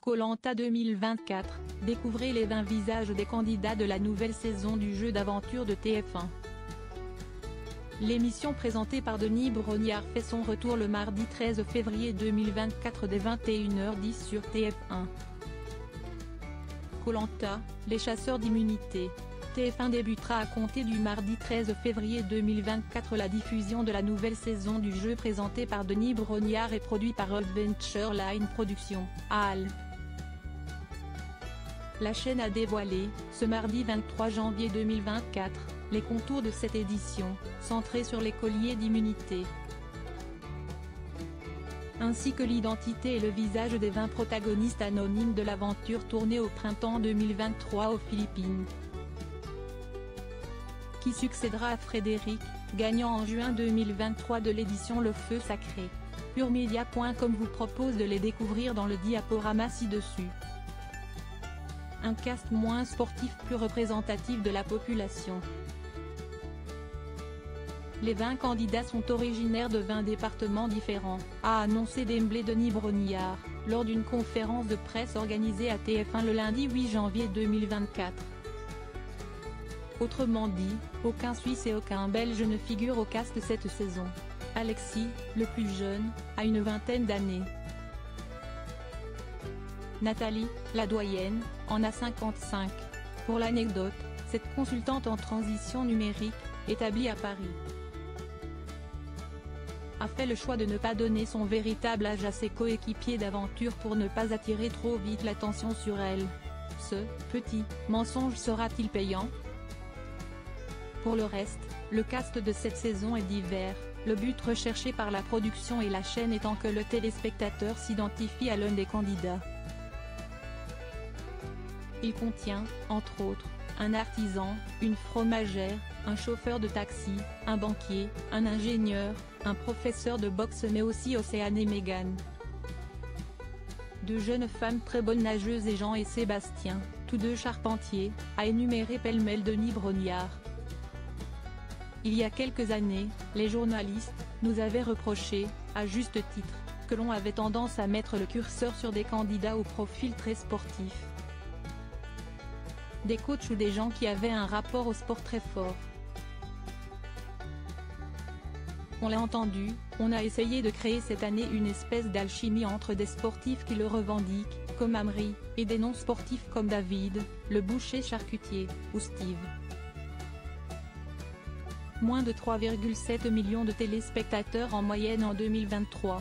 Koh-Lanta 2024, découvrez les 20 visages des candidats de la nouvelle saison du jeu d'aventure de TF1. L'émission présentée par Denis Brognard fait son retour le mardi 13 février 2024 dès 21h10 sur TF1. Koh-Lanta, les chasseurs d'immunité. TF1 débutera à compter du mardi 13 février 2024 la diffusion de la nouvelle saison du jeu présentée par Denis Brognard et produit par Adventure Line Productions, HAL. La chaîne a dévoilé, ce mardi 23 janvier 2024, les contours de cette édition, centrée sur les colliers d'immunité, ainsi que l'identité et le visage des 20 protagonistes anonymes de l'aventure tournée au printemps 2023 aux Philippines. Qui succédera à Frédéric, gagnant en juin 2023 de l'édition Le Feu Sacré. PureMedia.com vous propose de les découvrir dans le diaporama ci-dessus. Un cast moins sportif plus représentatif de la population. Les 20 candidats sont originaires de 20 départements différents, a annoncé d'emblée Denis Brognard, lors d'une conférence de presse organisée à TF1 le lundi 8 janvier 2024. Autrement dit, aucun Suisse et aucun Belge ne figurent au cast cette saison. Alexis, le plus jeune, a une vingtaine d'années. Nathalie, la doyenne, en a 55. Pour l'anecdote, cette consultante en transition numérique, établie à Paris, a fait le choix de ne pas donner son véritable âge à ses coéquipiers d'aventure pour ne pas attirer trop vite l'attention sur elle. Ce petit mensonge sera-t-il payant? Pour le reste, le cast de cette saison est divers, le but recherché par la production et la chaîne étant que le téléspectateur s'identifie à l'un des candidats. Il contient, entre autres, un artisan, une fromagère, un chauffeur de taxi, un banquier, un ingénieur, un professeur de boxe mais aussi Océane et Mégane. Deux jeunes femmes très bonnes nageuses et Jean et Sébastien, tous deux charpentiers, a énuméré pêle-mêle Denis Brognard. Il y a quelques années, les journalistes nous avaient reproché, à juste titre, que l'on avait tendance à mettre le curseur sur des candidats au profil très sportif. Des coachs ou des gens qui avaient un rapport au sport très fort. On l'a entendu, on a essayé de créer cette année une espèce d'alchimie entre des sportifs qui le revendiquent, comme Amri, et des non-sportifs comme David, le boucher charcutier, ou Steve. Moins de 3,7 millions de téléspectateurs en moyenne en 2023.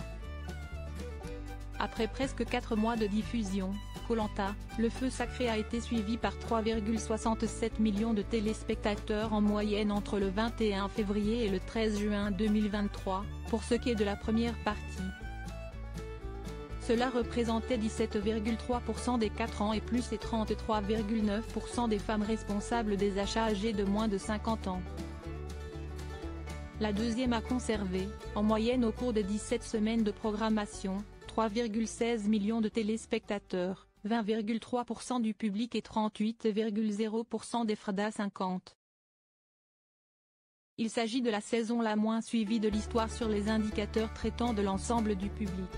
Après presque 4 mois de diffusion, Koh-Lanta, le Feu Sacré a été suivi par 3,67 millions de téléspectateurs en moyenne entre le 21 février et le 13 juin 2023, pour ce qui est de la première partie. Cela représentait 17,3% des 4 ans et plus et 33,9% des femmes responsables des achats âgées de moins de 50 ans. La deuxième a conservé, en moyenne au cours des 17 semaines de programmation, 3,16 millions de téléspectateurs, 20,3% du public et 38,0% des Freda 50. Il s'agit de la saison la moins suivie de l'histoire sur les indicateurs traitant de l'ensemble du public.